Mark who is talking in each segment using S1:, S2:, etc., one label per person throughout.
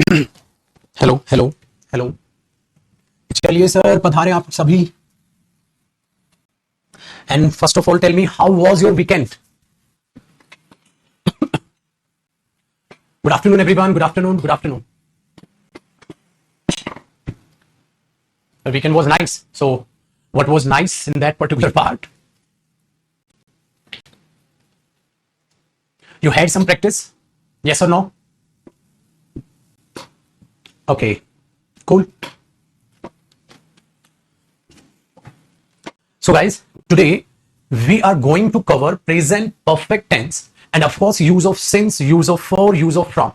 S1: Hello hello hello. चलिए sir, पधारे आप सभी। And first of all tell me, how was your weekend? Good afternoon everyone, good afternoon, good afternoon. The weekend was nice. So, what was nice in that particular part? You had some practice? Yes or no? Okay, cool. So guys, today we are going to cover present perfect tense and of course use of since, use of for, use of from.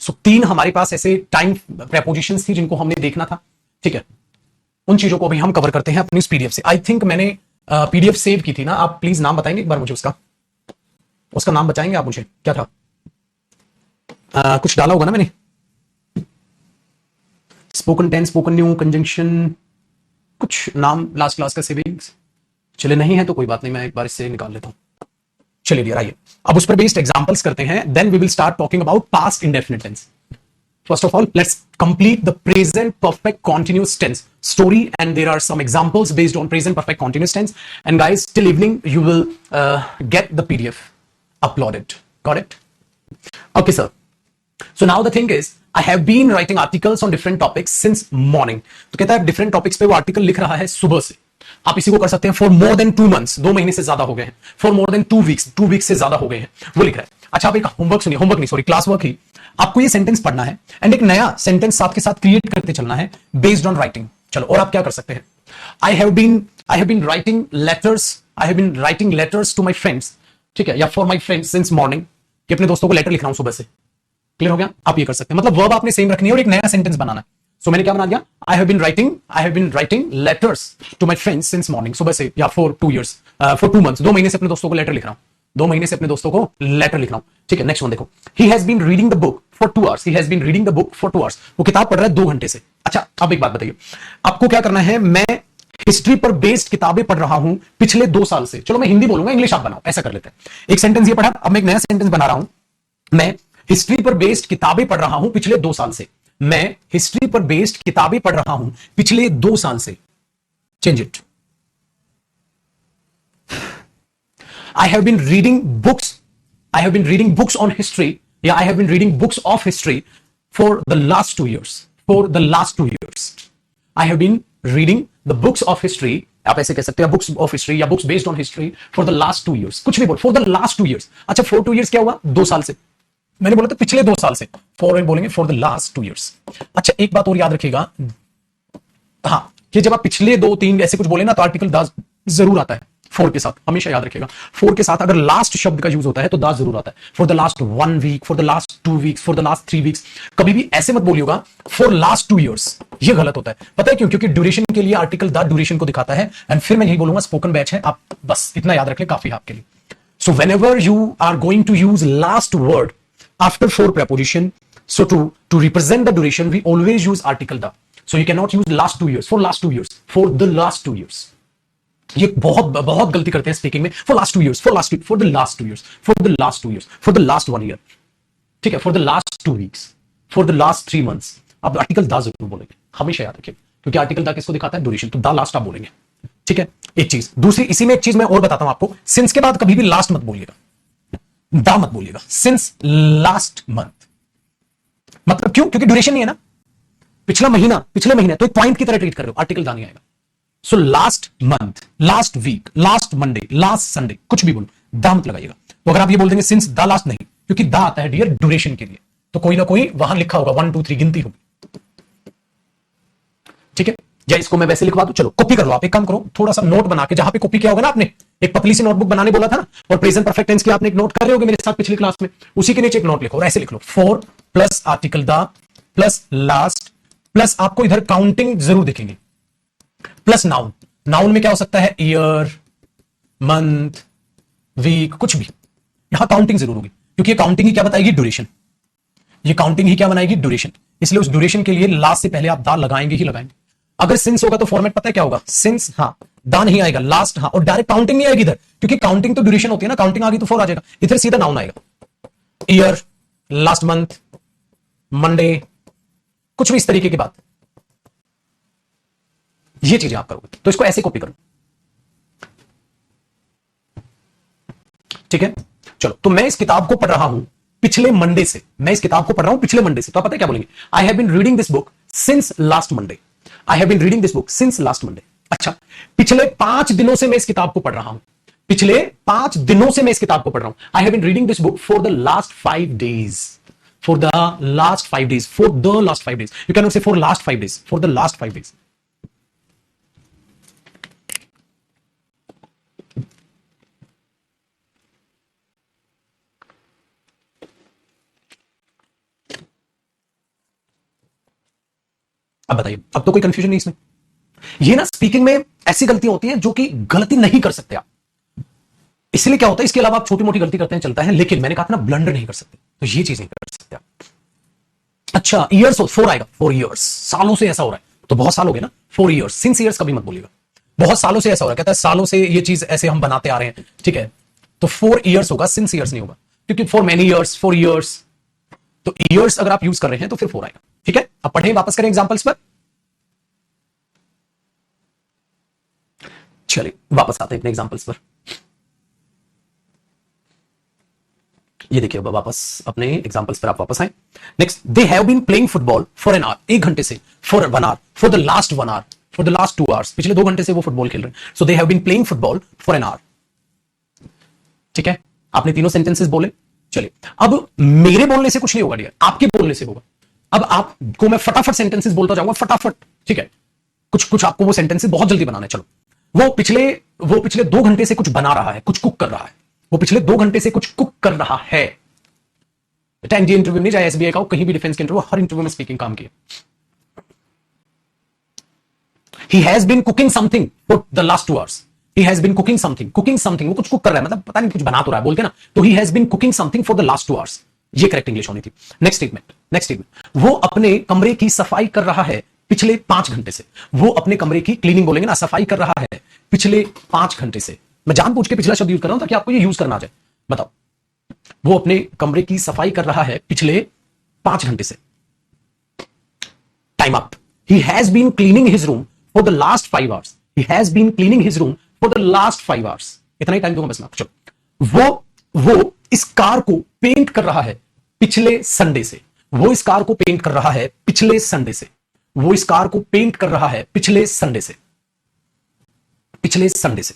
S1: So तीन हमारे पास ऐसे time prepositions थी जिनको हमने देखना था, ठीक है। उन चीजों को भी हम कवर करते हैं अपनी इस पीडीएफ से। आई थिंक मैंने पीडीएफ सेव की थी ना, आप प्लीज नाम बताएंगे एक बार मुझे उसका नाम बताएंगे आप मुझे, क्या था? कुछ डाला होगा ना मैंने, spoken tense, spoken new, conjunction, कुछ नाम लास्ट क्लास का सेविंग्स। चले नहीं है तो कोई बात नहीं, मैं एक बार इससे निकाल लेता हूं। चलिए डियर, आइए अब उस पर बेस्ड एग्जांपल्स करते हैं, then we will start talking about past indefinite tense. First of all, let's complete the present perfect continuous tense story, and there are some examples based on present perfect continuous tense. And guys, till evening you will get the PDF uploaded. Got it? Okay, sir. So now the thing is, I have been writing articles on different topics since morning. तो कहता है different topics पे वो article लिख रहा है सुबह से। आप इसी को कर सकते हैं for more than 2 months, 2 महीने से ज्यादा हो गए हैं, for more than 2 weeks, 2 weeks से ज्यादा हो गए हैं, वो लिख रहा है। अच्छा, आप एक होमवर्क सुनिए, होमवर्क नहीं सॉरी, क्लास वर्क ही। आपको ये सेंटेंस पढ़ना है एंड एक नया सेंटेंस साथ के साथ क्रिएट करते चलना है बेस्ड ऑन राइटिंग। चलो, और आप क्या कर सकते हैं? I have been writing letters to my friends, ठीक है, या for my friends since morning, कि अपने दोस्तों को लेटर लिख रहा हूं सुबह से। क्लियर हो गया? आप ये कर सकते हैं, मतलब वर्ब आपने सेम रखनी है और एक नया सेंटेंस बनाना है। सो मैंने क्या बना दिया? I have been writing letters to my friends since morning, सुबह से, या फॉर 2 मंथ्स, 2 महीने से अपने दोस्तों को लेटर लिख रहा हूं, 2 महीने से अपने दोस्तों को लेटर लिख रहा हूं, ठीक है। नेक्स्ट वन देखो, he has been reading the book for 2 hours, he has been reading the book for 2 hours, वो किताब पढ़ रहा है 2 घंटे से। अच्छा, अब एक बात बताइए, आपको क्या करना है? मैं हिस्ट्री पर बेस्ड किताबें पढ़ रहा हूं पिछले 2 साल से। चलो मैं हिंदी बोलूंगा, इंग्लिश आप बनाओ, ऐसा कर लेते हैं। एक सेंटेंस ये पढ़ा, अब मैं एक नया सेंटेंस बना रहा हूं, मैं हिस्ट्री पर बेस्ड किताबें पढ़ रहा हूं पिछले 2 साल से। मैं हिस्ट्री पर बेस्ड किताबें पढ़ रहा हूं पिछले 2 साल से। Change it. I have been reading books on history. Yeah, I have been reading books of history for the last 2 years. I have been reading the books of history. आप ऐसे कह सकते हैं books of history या books based on history for the last 2 years. कुछ भी बोल, for the last 2 years. अच्छा, for 2 years क्या हुआ? 2 साल से। मैंने बोला था पिछले 2 साल से, for बोलेंगे for the last 2 years. अच्छा, एक बात और याद रखिएगा, हाँ, कि जब आप पिछले 2-3 ऐसे कुछ बोले ना तो आर्टिकल द जरूर आता है फोर के साथ, हमेशा याद रखिएगा। फोर के साथ अगर लास्ट शब्द का यूज होता है तो द जरूर आता है। For the last 1 week, for the last 2 weeks, for the last 3 weeks. कभी भी ऐसे मत बोलिएगा फॉर लास्ट 2 years, ये गलत होता है। पता है क्यों? क्योंकि ड्यूरेशन के लिए आर्टिकल द ड्यूरेशन को दिखाता है। एंड फिर मैं यही बोलूंगा, स्पोकन बैच है, आप बस इतना याद रख ले, काफी है आपके लिए। So whenever you are going to use last word after for preposition, so to represent the duration we always use article the. So you cannot use last 2 years, for last 2 years, for the last 2 years. ये बहुत गलती करते हैं speaking में। for last 2 years, for the last 2 years, for the last 2 years, for the last 1 year, ठीक है, for the last 2 weeks, for the last 3 months। अब article दा जरूर बोलेंगे, हमेशा याद रखिए, क्योंकि आर्टिकल दा किसको दिखाता है? ड्यूरेशन। तो दा लास्ट आप बोलेंगे, ठीक है। एक चीज, दूसरी इसी में एक चीज मैं और बताता हूं आपको, सिंस के बाद कभी भी लास्ट मत बोलिएगा, दा मत बोलिएगा। सिंस लास्ट मंथ, मतलब क्यों? क्योंकि ड्यूरेशन नहीं है ना, पिछले महीने, तो एक पॉइंट की तरह ट्रीट कर रहे हो, आर्टिकल दा नहीं आएगा। So last month, last week, last Monday, last Sunday, कुछ भी बोलो, दा मत लगाइएगा। तो अगर आप ये बोल देंगे सिंस द लास्ट, नहीं, क्योंकि दा आता है डियर ड्यूरेशन के लिए, तो कोई ना कोई वहां लिखा होगा, 1 2 3 गिनती होगी, ठीक है। या इसको मैं वैसे लिखवा दूं, चलो कॉपी कर लो। आप एक काम करो, थोड़ा सा नोट बना के, जहां पे कॉपी किया होगा ना आपने, एक पतली सी नोटबुक बनाने बोला था ना, और प्रेजेंट परफेक्ट टेंस की आपने एक नोट कर रहे होगे मेरे साथ पिछली क्लास में, उसी के नीचे एक नोट लिखो और ऐसे लिख लो, 4 plus article the plus last plus, आपको इधर काउंटिंग जरूर दिखेंगे, प्लस नाउन। नाउन में क्या हो सकता है? ईयर, मंथ, वीक, कुछ भी। यहां काउंटिंग जरूर होगी, क्योंकि काउंटिंग ही क्या बताएगी? ड्यूरेशन। ये काउंटिंग ही क्या बनाएगी? ड्यूरेशन। इसलिए उस ड्यूरेशन के लिए लास्ट से पहले आप दा लगाएंगे ही लगाएंगे। अगर सिंस होगा तो फॉर्मेट पता है क्या होगा? सिंस, हाँ, दा नहीं आएगा, लास्ट, हाँ, और डायरेक्ट काउंटिंग नहीं आएगी इधर, क्योंकि काउंटिंग तो ड्यूरेशन होती है ना, काउंटिंग आ गई तो 4 आ जाएगा, इधर सीधा नाउन आएगा। ईयर, लास्ट मंथ, मंडे, कुछ भी इस तरीके की बात, ये चीजें आप करोगे तो इसको ऐसे कॉपी करो। ठीक है, चलो, तो मैं इस किताब को पढ़ रहा हूं पिछले मंडे से, मैं इस किताब को पढ़ रहा हूं पिछले मंडे से, तो आप पता है क्या बोलेंगे? I have been reading this book since last Monday. I have been reading this book since last Monday. अच्छा, पिछले 5 दिनों से मैं इस किताब को पढ़ रहा हूं, पिछले 5 दिनों से मैं इस किताब को पढ़ रहा हूं। I have been reading this book for the last 5 days, for the last 5 days, for the last 5 days. You can not say for last 5 days, for the last 5 days. अब बताइए, अब तो कोई कंफ्यूजन नहीं इसमें। ये ना स्पीकिंग में ऐसी गलतियां होती हैं जो कि गलती नहीं कर सकते आप, इसलिए क्या होता है, इसके अलावा आप छोटी मोटी गलती करते हैं चलता है, लेकिन मैंने कहा था ना ब्लंडर नहीं कर सकते, तो ये चीज नहीं कर सकते आप। अच्छा, ईयर्स 4 आएगा, 4 ईयर्स, सालों से ऐसा हो रहा है, तो बहुत साल हो गए ना, 4 ईयर्स, सिंस ईयर्स कभी मत बोलिएगा, बहुत सालों से ऐसा हो रहा है, कहता है सालों से ये चीज ऐसे हम बनाते आ रहे हैं, ठीक है, तो 4 ईयर्स होगा, सिंस ईयर्स नहीं होगा, क्योंकि फॉर मेनी ईयर्स, 4 ईयर्स, तो ईयर्स अगर आप यूज कर रहे हैं तो फिर 4 आएगा। ठीक है, अब पढ़ें, वापस करें एग्जांपल्स पर। चलिए वापस आते हैं अपने एग्जांपल्स पर। ये देखिए, अब वापस अपने एग्जांपल्स पर आप वापस आए। Next, they have been playing football for an hour, 1 घंटे से, for 1 hour, for the last 1 hour, for the last 2 hours, पिछले 2 घंटे से वो फुटबॉल खेल रहे हैं। So they have been playing football for an hour. ठीक है, आपने तीनों सेंटेंसेस बोले। चलिए, अब मेरे बोलने से कुछ नहीं होगा डियर, आपके बोलने से होगा। अब आपको मैं फटाफट सेंटेंसेस बोलता जाऊंगा, फटाफट, ठीक है, कुछ कुछ आपको वो सेंटेंसेस बहुत जल्दी बनाने। चलो, वो पिछले 2 घंटे से कुछ बना रहा है, कुछ कुक कर रहा है, वो पिछले 2 घंटे से कुछ कुक कर रहा है। बेटा एनडीए इंटरव्यू नहीं, चाहे एसबीआई का हो, कहीं भी डिफेंस के इंटरव्यू, हर इंटरव्यू में स्पीकिंग काम किया। He has been cooking something for the last 2 hours. He has been cooking something, cooking something, वो कुछ कुक कर रहा है, मतलब पता नहीं कुछ बना तो रहा है, बोलते ना, तो he has been cooking something for the last 2 hours, ये करेक्ट इंग्लिश होनी थी। नेक्स्ट स्टेटमेंट, वो अपने कमरे की सफाई कर रहा है पिछले 5 घंटे से। वो अपने कमरे की क्लीनिंग बोलेंगे ना, सफाई कर रहा है पिछले 5 घंटे से। मैं जानबूझ के पिछला शब्द यूज कर रहा हूं ताकि आपको ये यूज करना आ जाए। बताओ, वो अपने कमरे की सफाई कर रहा है पिछले 5 घंटे से। Time up. He has been cleaning his room for the last 5 hours. He has been cleaning his room for the last 5 hours. इतना ही टाइम दूंगा बस मैं। चलो, वो इस कार को पेंट कर रहा है पिछले संडे से। वो इस कार को पेंट कर रहा है पिछले संडे से। वो इस कार को पेंट कर रहा है पिछले संडे से, पिछले संडे से।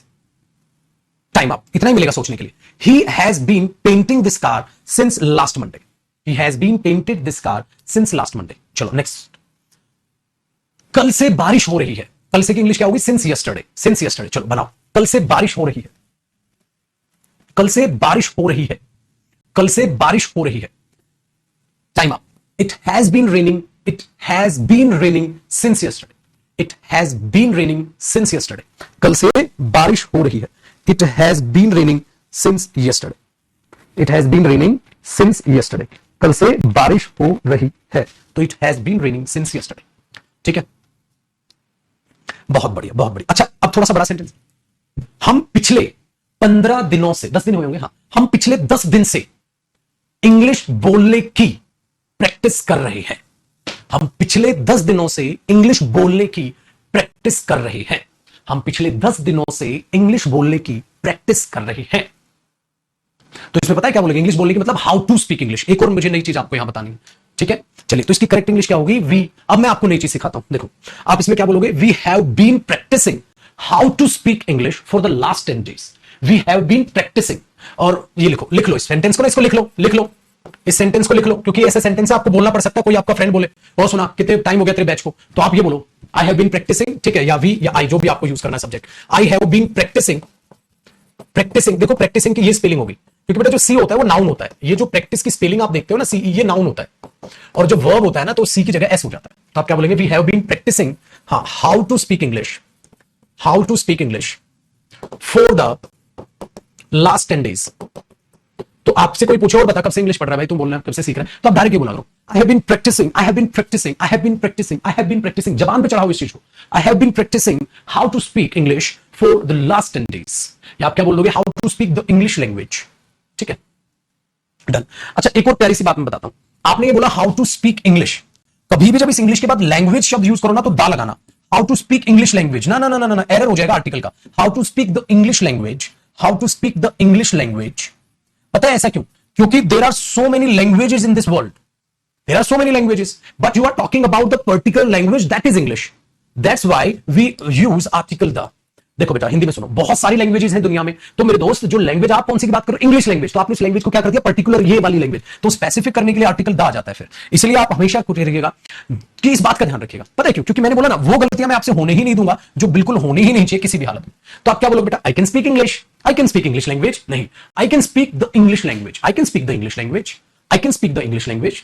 S1: टाइम अप, इतना ही मिलेगा सोचने के लिए। He has been painting this car since last Monday. He has been painted this car since last Monday. चलो नेक्स्ट, कल से बारिश हो रही है। कल से की इंग्लिश क्या होगी? Since yesterday, since yesterday. चलो बनाओ, कल से बारिश हो रही है, कल से बारिश हो रही है, कल से बारिश हो रही है। Time up. It has been raining, it has been raining since yesterday. It has been raining since yesterday. कल से बारिश हो रही है। It has been raining since yesterday. It has been raining since yesterday. कल से बारिश हो रही है, तो it has been raining since yesterday. ठीक है, बहुत बढ़िया, बहुत बढ़िया। अच्छा, अब थोड़ा सा बड़ा सेंटेंस। हम पिछले 15 दिनों से, 10 दिन हुए होंगे, हाँ, हम पिछले 10 दिन से इंग्लिश बोलने की प्रैक्टिस कर रहे हैं। हम पिछले 10 दिनों से इंग्लिश बोलने की प्रैक्टिस कर रहे हैं। हम पिछले 10 दिनों से इंग्लिश बोलने की प्रैक्टिस कर रहे हैं। तो इसमें पता है क्या बोलेंगे? इंग्लिश बोलने की मतलब हाउ टू स्पीक इंग्लिश। एक और मुझे नई चीज आपको यहां बतानी है, ठीक है? चलिए, तो इसकी करेक्ट इंग्लिश क्या होगी? वी। अब मैं आपको नई चीज सिखाता हूं, देखो आप इसमें क्या बोलोगे? We have been practising how to speak English for the last 10 days. We have been practicing, और ये लिखो, लिख लो इस सेंटेंस को ना, इसको लिख लो, लिख लो इस सेंटेंस को, लिख लो, क्योंकि ऐसे सेंटेंस आपको बोलना पड़ सकता है। कोई आपका फ्रेंड बोले, और सुना कितने टाइम हो गया तेरे बैच को, तो आप ये बोलो, आई हैव बीन प्रैक्टिसिंग, ठीक है, या वी या आई, जो भी आपको यूज करना है subject. I have been practicing, practicing, देखो प्रैक्टिसिंग की ये स्पेलिंग होगी, क्योंकि बेटा जो सी होता है वो नाउन होता है। ये जो प्रैक्टिस की स्पेलिंग आप देखते हो ना, सी, ये नाउन होता है, और जो वर्ब होता है ना, तो सी की जगह एस हो जाता है। तो आप क्या बोलेंगे? वी हैव बीन प्रैक्टिसिंग, हाँ, how to speak English, how to speak English for the last 10 days. तो आपसे कोई पूछे और बता कब से इंग्लिश पढ़ रहा है भाई, तुम बोल रहे हो कब से सीख रहे हैं, तो आप डायरेक्ट ये बोला करो, I have been practicing, I have been practicing, I have been practicing, I have been practicing. जबान पे चढ़ाओ इस चीज को, I have been practising how to speak English for the last 10 days. या आप क्या बोलोगे? How to speak the English language. ठीक है, डन। अच्छा, एक और प्यारी सी बात मैं बताता हूं। आपने ये बोला हाउ टू स्पीक इंग्लिश, कभी भी जब इस इंग्लिश के बाद लैंग्वेज शब्द यूज करो ना तो दा लगाना, how to speak English language, ना ना ना ना ना, एरर हो जाएगा आर्टिकल का। How to speak the English language, how to speak the English language. पता है ऐसा क्यों? क्योंकि there are so many languages in this world, there are so many languages, but you are talking about the particular language that is English, that's why we use article the. देखो बेटा हिंदी में सुनो, बहुत सारी लैंग्वेजेस हैं दुनिया में, तो मेरे दोस्त जो लैंग्वेज आप कौन सी की बात करो, इंग्लिश लैंग्वेज, तो आपने इस लैंग्वेज को क्या कर दिया, पर्टिकुलर ये वाली लैंग्वेज, तो स्पेसिफिक करने के लिए आर्टिकल द आ जाता है फिर। इसलिए आप हमेशा कुछ रखिएगा कि इस बात का ध्यान रखिएगा। पता है क्यों? क्योंकि मैंने बोला ना वो गलतियां मैं आपसे होने ही नहीं दूंगा जो बिल्कुल होनी ही नहीं चाहिए किसी भी हालत में। तो आप क्या बोलोगे बेटा, I can speak English, I can speak English language, नहीं, I can speak the English language, I can speak the English language, I can speak the English language,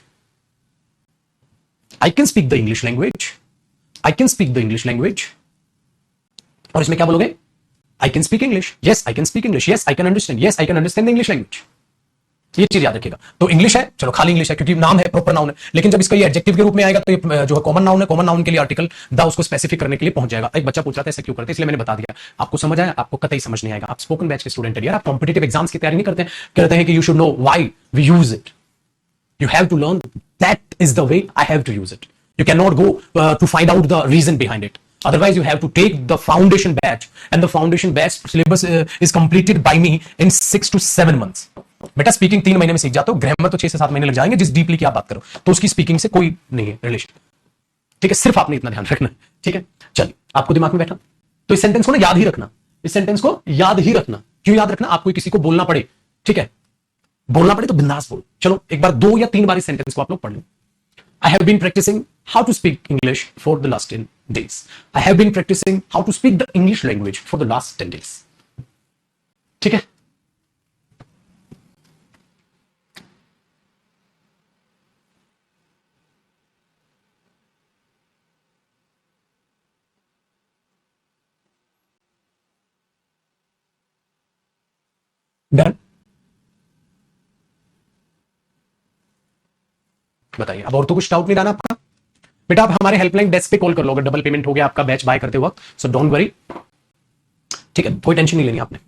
S1: I can speak the English language, I can speak the English language. और इसमें क्या बोलोगे, I can speak English. Yes, I can speak English. Yes, I can understand. Yes, I can understand the English language. ये चीज याद रखिएगा। तो English है, चलो खाली इंग्लिश है क्योंकि नाम है, प्रॉपर नाउन है, लेकिन जब इसका ये एडजेक्टिव के रूप में आएगा तो ये जो है कॉमन नाउन है, कॉमन नाउन के लिए आर्टिकल द उसको स्पेसिफिक करने के लिए पहुंच जाएगा। एक बच्चा पूछ रहा था ऐसा क्यों करते हैं, इसलिए मैंने बता दिया। आपको समझ आया? आपको कतई समझ नहीं आएगा। आप स्पोकन बैच के स्टूडेंट है यार, आप कॉम्पिटिटिव एग्जाम्स की तैयारी नहीं करते हैं, कहते हैं कि you should know why we use it, you have to learn that is the way I have to use it. You cannot go to find out the reason behind it. Otherwise you have to take the foundation batch, and the foundation batch syllabus is completed by me in 6 to 7 months. बेटा speaking 3 महीने में सीख जाते हो, grammar तो 6 से 7 महीने लग जाएंगे जिस डीपली की आप बात करो, तो उसकी स्पीकिंग से कोई नहीं है रिलेशन। ठीक है, सिर्फ आपने इतना ध्यान रखना है। ठीक है, चलिए आपको दिमाग में बैठा, तो इस सेंटेंस को ना याद ही रखना, इस सेंटेंस को याद ही रखना। क्यों याद रखना? आपको किसी को बोलना पड़े, ठीक है, बोलना पड़े तो बिंदास बोलो। चलो एक बार 2 या 3 बार इस सेंटेंस को आप लोग पढ़ लो। I have been practising how to speak English for the last 10 days. I have been practicing how to speak the English language for the last 10 days. ठीक है, डन। बताइए, अब और तो कुछ डाउट नहीं रहना आपका? बेटा आप हमारे हेल्पलाइन डेस्क पे कॉल कर लो अगर डबल पेमेंट हो गया आपका बैच बाय करते वक्त, सो डोंट वरी। ठीक है, कोई टेंशन नहीं लेनी आपने।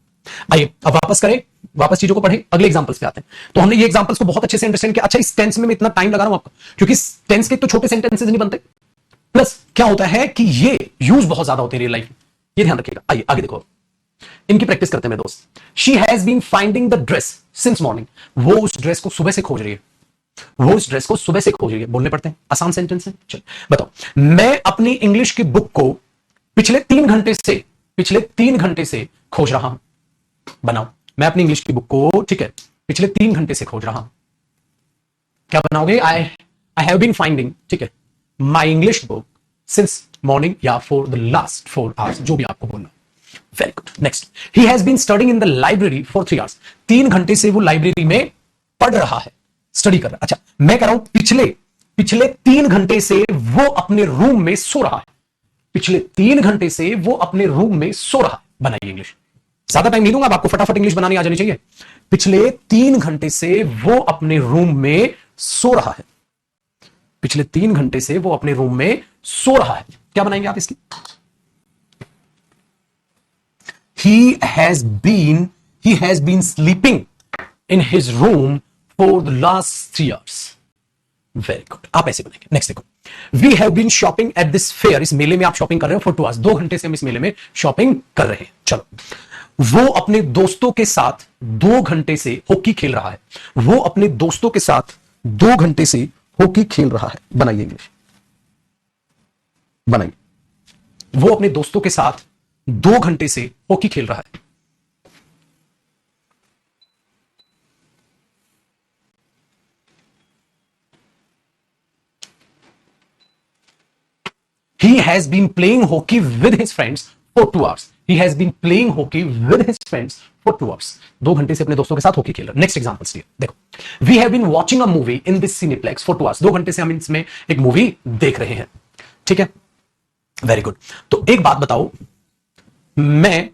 S1: आइए अब वापस करें, वापस चीजों को पढ़ें, अगले एग्जांपल्स पे आते हैं। तो हमने ये एग्जांपल्स को बहुत अच्छे से अंडरस्टैंड किया। अच्छा, इस टेंस में मैं इतना टाइम लगा रहा हूं आपका क्योंकि टेंस के तो छोटे सेंटेंसेस नहीं बनते, प्लस क्या होता है कि ये यूज बहुत ज्यादा होते हैं रियल लाइफ में, ये ध्यान रखिएगा। आइए आगे देखो, इनकी प्रैक्टिस करते हैं मेरे दोस्त। She has been finding the dress since morning, वो उस ड्रेस को सुबह से खोज रही है, वो उस ड्रेस को सुबह से खोज रही है। बोलने पड़ते हैं, आसान सेंटेंस है। चल बताओ, मैं अपनी इंग्लिश की बुक को पिछले 3 घंटे से खोज रहा हूं। बनाओ, मैं अपनी इंग्लिश की बुक को, ठीक है, पिछले 3 घंटे से खोज रहा हूं। क्या बनाओगे? आई हैव बीन फाइंडिंग, ठीक है, my English book since morning या फॉर द लास्ट 4 आवर्स, जो भी आपको बोलना। Very good. Next, he has been studying in the library for 3 hours, 3 घंटे से वो लाइब्रेरी में पढ़ रहा है, स्टडी कर रहा है। अच्छा, मैं कह रहा हूं पिछले 3 घंटे से वो अपने रूम में सो रहा है, पिछले 3 घंटे से वो अपने रूम में सो रहा है। बनाइए इंग्लिश, ज्यादा टाइम नहीं दूंगा, आपको फटाफट इंग्लिश बनानी आ जानी चाहिए। पिछले 3 घंटे से वो अपने रूम में सो रहा है, पिछले 3 घंटे से वो अपने रूम में सो रहा है। क्या बनाएंगे आप इसकी? He has been sleeping in his room for the last 3 hours. Very good. आप ऐसे बनाएंगे। नेक्स्ट देखो, we have been shopping at this fair. इस मेले में आप शॉपिंग कर रहे हो for 2 hours, 2 घंटे से हम इस मेले में शॉपिंग कर रहे हैं। चलो, वो अपने दोस्तों के साथ 2 घंटे से हॉकी खेल रहा है, वो अपने दोस्तों के साथ 2 घंटे से हॉकी खेल रहा है। बनाइए इंग्लिश, बनाइए। वो अपने दोस्तों के साथ 2 घंटे से हॉकी खेल रहा है। He has been playing hockey with his friends for 2 hours. He has been playing hockey with his friends for 2 hours. 2 घंटे से अपने दोस्तों के साथ हॉकी खेल रहा है। नेक्स्ट एग्जांपल्स लिए देखो, we have been watching a movie in this cineplex for 2 hours. 2 घंटे से हम इसमें एक मूवी देख रहे हैं। ठीक है, वेरी गुड। तो एक बात बताओ, मैं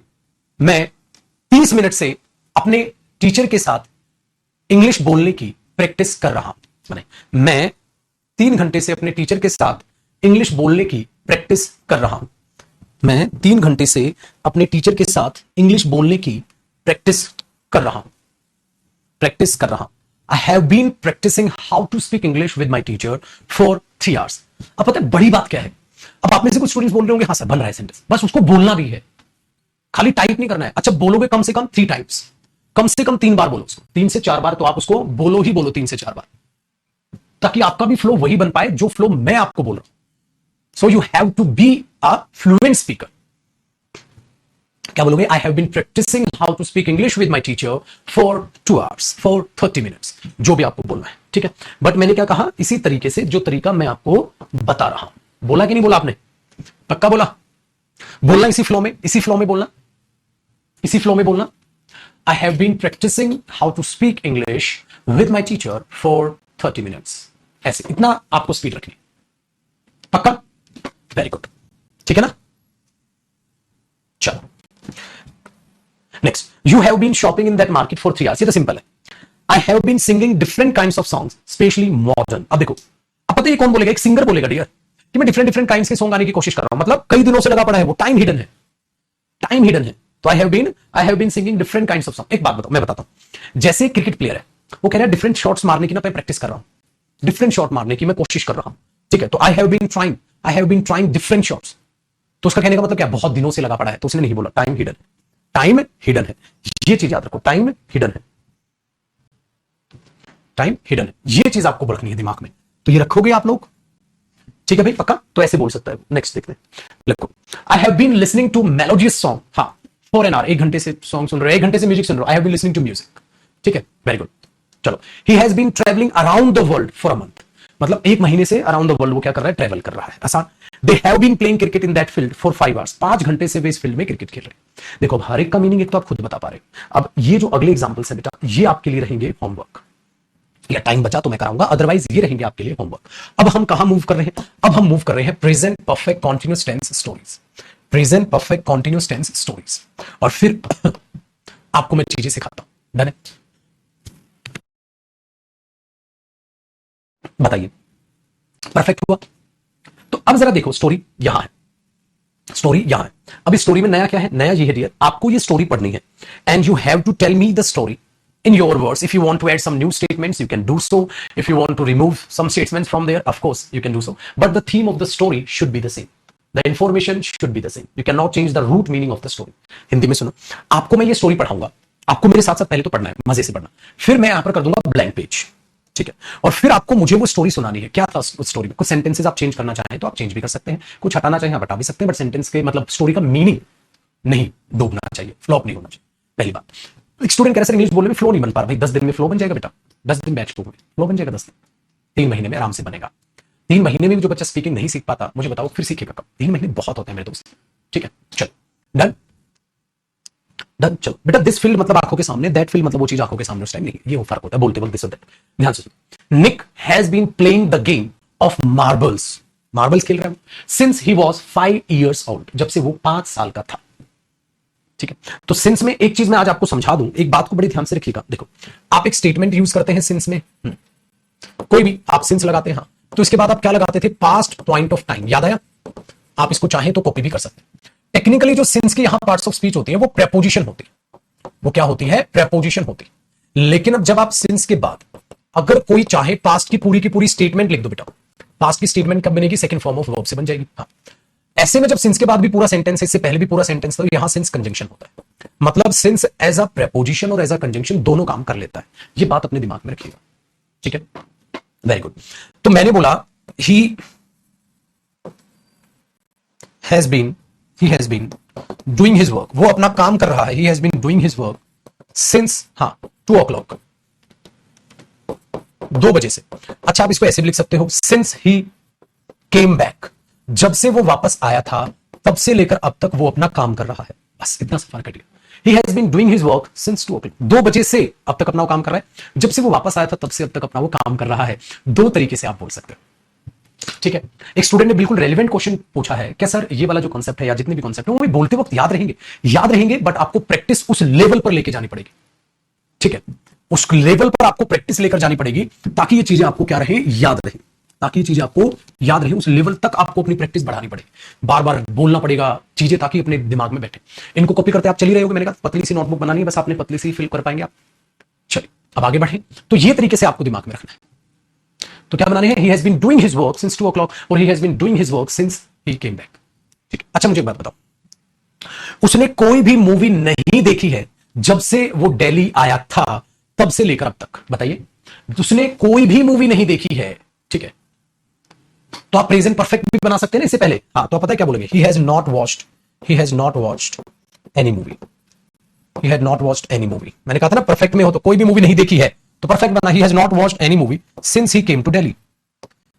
S1: 30 मिनट से अपने टीचर के साथ इंग्लिश बोलने की प्रैक्टिस कर रहा हूं। मैं 3 घंटे से अपने टीचर के साथ इंग्लिश बोलने की प्रैक्टिस कर रहा हूं। मैं 3 घंटे से अपने टीचर के साथ इंग्लिश बोलने की प्रैक्टिस कर रहा हूं। I have been practicing how to speak English with my teacher for 3 hours. अब पता है बड़ी बात क्या है, अब आप में से कुछ स्टूडेंट्स बोल रहे होंगे हाँ सर बन रहा है सेंटेंस, बस उसको बोलना भी है, खाली टाइप नहीं करना है। अच्छा बोलोगे कम से कम 3 टाइम्स, कम से कम 3 बार बोलो उसको, 3 से 4 बार तो आप उसको बोलो ही बोलो, 3 से 4 बार, ताकि आपका भी फ्लो वही बन पाए जो फ्लो मैं आपको बोल रहा हूं। So you have to be a fluent speaker. क्या बोलोगे? I have been practising how to speak English with my teacher for 2 hours for 30 minutes, जो भी आपको बोलना है, ठीक है। बट मैंने क्या कहा, इसी तरीके से जो तरीका मैं आपको बता रहा हूं। बोला कि नहीं बोला आपने? पक्का बोला? बोलना इसी फ्लो में, इसी फ्लो में बोलना, इसी फ्लो में बोलना। I have been practising how to speak English with my teacher for 30 minutes. ऐसे इतना आपको स्पीड रखनी, पक्का? वेरी गुड, ठीक है ना। चलो next, you have been shopping in that market for 3 hours. ये तो सिंपल है। I have been singing different kinds of songs specially modern. अब देखो, अब पता है कौन बोलेगा? एक सिंगर बोलेगा डियर कि मैं डिफरेंट डिफरेंट काइंड्स के सॉन्ग गाने की कोशिश कर रहा हूं, मतलब कई दिनों से लगा पड़ा है वो, टाइम हिडन है, टाइम हिडन है। तो I have been singing different kinds of song. एक बात बताओ, मैं बताता हूं, जैसे क्रिकेट प्लेयर है, वो कह रहा है डिफरेंट शॉट्स मारने की ना मैं प्रैक्टिस कर रहा हूं, डिफरेंट शॉट मारने की मैं कोशिश कर रहा हूं, ठीक है। तो I have been trying different shots. तो उसका कहने का मतलब क्या? बहुत दिनों से लगा पड़ा है। तो उसने नहीं बोला टाइम हिडन, टाइम हिडन है। ये चीज याद रखो, टाइम हिडन है, टाइम हिडन है। ये चीज आपको रखनी है दिमाग में। तो ये रखोगे आप लोग, ठीक है भाई, पक्का? तो ऐसे बोल सकता है। नेक्स्ट देखते हैं, लिखो, I have been listening to melodious song. हाँ, फॉर एन आवर, 1 घंटे से सॉन्ग सुन रहे हो, 1 घंटे से म्यूजिक सुन रहे हो। I have been listening to music, ठीक है, वेरी गुड। चलो, he has been travelling around the world for a month. मतलब 1 महीने से अराउंड द वर्ल्ड वो क्या कर रहा है? ट्रेवल कर रहा है। आसान। They have been playing cricket in that field for 5 hours. 5 घंटे से वे इस फील्ड में क्रिकेट खेल रहे हैं। देखो, हर एक का मीनिंग एक तो आप खुद बता पा रहे हो। अब ये जो अगले एग्जांपल्स है बेटा, ये आपके लिए रहेंगे होमवर्क, या टाइम बचा तो मैं कराऊंगा, अदरवाइज ये रहेंगे आपके लिए होमवर्क। अब हम कहां मूव कर रहे हैं? अब हम मूव कर रहे हैं present perfect continuous tense stories, present perfect continuous tense stories. और फिर आपको मैं चीजें सिखाता हूं। डन है? बताइए, परफेक्ट हुआ? तो अब जरा देखो, स्टोरी यहां है, स्टोरी यहां है। अब इस स्टोरी में नया क्या है? नया ये है डियर, आपको ये स्टोरी पढ़नी है, and you have to tell me the story in your words. If you want to add some new statements, you can do so. If you want to remove some statements from there, of course you can do so, but the theme of the story should be the same, the information should be the same. You cannot change the root meaning of the story. Hindi में सुनो, आपको मैं ये story पढ़ाऊंगा, आपको मेरे साथ साथ पहले तो पढ़ना है, मजे से पढ़ना, फिर मैं यहां पर कर दूंगा ब्लैंक पेज, ठीक है। और फिर आपको मुझे वो स्टोरी सुनानी है। क्या था उस स्टोरी में? कुछ सेंटेंसेस आप चेंज करना चाहें तो आप चेंज भी कर सकते हैं, कुछ हटाना चाहें आप हटा भी सकते हैं, बट सेंटेंस के मतलब स्टोरी का मीनिंग नहीं डूबना चाहिए, फ्लॉप नहीं होना चाहिए, पहली बात। एक स्टूडेंट कह रहा है इंग्लिश बोलने में फ्लो नहीं बन पा रहा। भाई 10 दिन में फ्लो बन जाएगा बेटा, 10 दिन बैच में फ्लो बन जाएगा, 10 दिन, 3 महीने में आराम से बनेगा। 3 महीने में भी जो बच्चा स्पीकिंग नहीं सीख पाता, मुझे बताओ फिर सीखेगा कब? 3 महीने बहुत होते हैं मेरे दोस्त, ठीक है। चलो डन, डन। चलो बेटा, दिस फील्ड मतलब आंखों के सामने, दैट फील्ड मतलब वो चीज आंखों के सामने उस टाइम नहीं, ये वो फर्क होता है बोलते वक्त दिस और दैट। ध्यान से सुनो, Nick has been playing the game of marbles, marbles खेल रहा है since he was 5 years old, जब से वो 5 साल का था, ठीक है। तो सिंस में एक चीज मैं आज आपको समझा दूं, एक बात को बड़ी ध्यान से रखिएगा। देखो, आप एक स्टेटमेंट यूज करते हैं सिंस में, कोई भी आप सिंस लगाते हैं, हाँ, तो इसके बाद आप क्या लगाते थे? Past point of time. याद आया? आप इसको चाहें तो कॉपी भी कर सकते हैं। टेक्निकली जो सिंस की यहां पार्ट्स ऑफ स्पीच होती है वो प्रेपोजिशन होती है। वो क्या होती है? प्रेपोजिशन होती है। लेकिन अब जब आप सिंस के बाद अगर कोई चाहे पास्ट की पूरी स्टेटमेंट लिख दो बेटा, पास्ट की स्टेटमेंट कब बनेगी? सेकंड फॉर्म ऑफ वर्ब से बन जाएगी। हाँ, ऐसे में जब सिंस के बाद भी पूरा सेंटेंस है, इससे पहले भी पूरा सेंटेंस, तो यहां सिंस कंजंक्शन होता है। मतलब सिंस एज अ प्रेपोजिशन और एज अ कंजंक्शन दोनों काम कर लेता है। ये बात अपने दिमाग में रखिएगा, ठीक है। Very good. तो मैंने बोला he has been doing his work, वो अपना काम कर रहा है। He has been doing his work since, हाँ, 2 o'clock, 2 बजे से। अच्छा, आप इसको ऐसे भी लिख सकते हो, सिंस ही केम बैक, जब से वो वापस आया था तब से लेकर अब तक वो अपना काम कर रहा है। बस इतना सा फर्क है। He has been doing his work since 2 o'clock, 2 बजे से अब तक अपना वो काम कर रहा है, जब से वो वापस आया था तब से अब तक अपना वो काम कर रहा है। 2 तरीके से आप बोल सकते हो, ठीक है। एक स्टूडेंट ने बिल्कुल रेलिवेंट क्वेश्चन पूछा है, क्या सर ये वाला जो कॉन्सेप्ट है या जितने भी कॉन्सेप्ट है वो भी बोलते वक्त याद रहेंगे, बट आपको प्रैक्टिस उस लेवल पर लेके जानी पड़ेगी, ठीक है। उस लेवल पर आपको प्रैक्टिस लेकर जानी पड़ेगी ताकि ये चीजें आपको क्या रहे? याद रहे, ताकि चीजें आपको याद रहे। उस लेवल तक आपको अपनी प्रैक्टिस बढ़ानी पड़ेगी, बार बार बोलना पड़ेगा चीजें ताकि अपने दिमाग में बैठे। इनको कॉपी करते आप चल ही रहे होगे, मैंने कहा पतली सी नोटबुक बनानी है, बस आपने पतली सी फिल कर पाएंगे आप। चलिए अब आगे बढ़े। तो ये तरीके से आपको दिमाग में रखना है। तो क्या बनाने हैं? He has been doing his work since 2 o'clock और he has been doing his work since he came back. ठीक है, अच्छा मुझे एक बात बताओ, उसने कोई भी मूवी नहीं देखी है जब से वो दिल्ली आया था तब से लेकर अब तक? बताइए, उसने कोई भी मूवी नहीं देखी है, ठीक है, तो आप प्रेजेंट परफेक्ट भी बना सकते हैं ना इससे पहले। हाँ, तो आप पता है क्या बोलेंगे? ही has not watched any movie, he had not watched any movie. मैंने कहा था ना परफेक्ट में हो तो कोई भी मूवी नहीं देखी है तो परफेक्ट बना, he has not watched any movie since he came to Delhi.